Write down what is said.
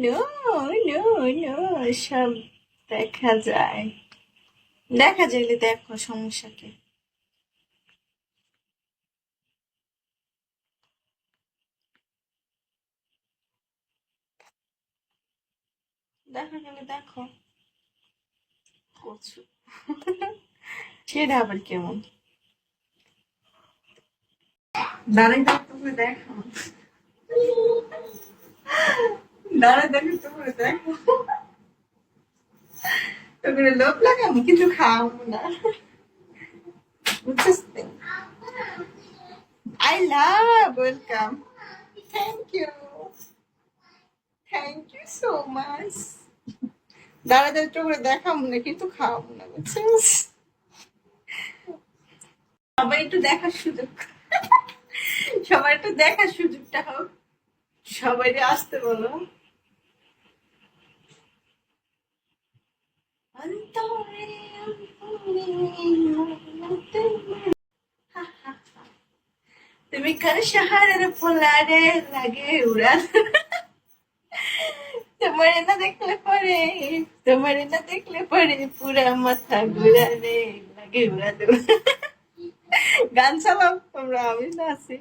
No no no, সব দেখা যায়। দেখা যাইলে দেখো, সমস্যা কি? দেখা গেলে দেখো। করছো সেটা আবার কেমন? দাঁড়াই থাকতে করে দেখো, দাঁড়াই থাকতে করে দেখো। তোকে লোভ লাগাবো কিন্তু খাওয়াবো না, বুঝছিস? I love, welcome, thank you, thank you so much. দাঁড়াই থাকতে করে দেখাবো না কিন্তু খাওয়াবো না, বুঝছিস? সবাই একটু দেখার সুযোগ, সবাই একটু দেখার সুযোগটা হোক, সবাই আসতে বলো। অন্তরে অন্তরে তুমি কার সাহারের ফোলারে লাগে উড়ান, তোমার না দেখলে পরে, তোমার না দেখলে পরে পুরা মাথা ঘুরারে লাগে উড়াদো। গান চালাও তোমরা, আমি না আছি।